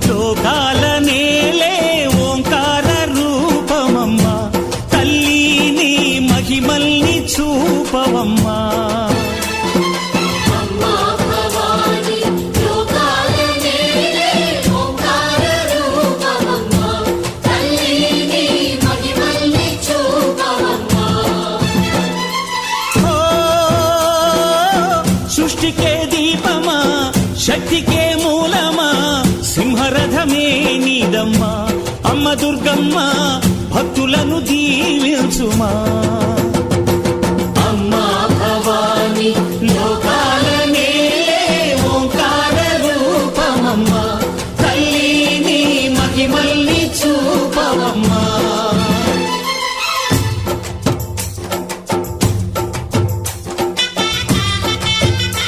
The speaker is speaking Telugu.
లోకాల నేలే ఓంకార రూపమమ్మా తల్లి నీ మహిమల్ని చూపవమ్మా సృష్టికే దీపమా శక్తికే మూలమా సింహరథమే నీదమ్మా అమ్మ దుర్గమ్మ భక్తులను దీవించుమా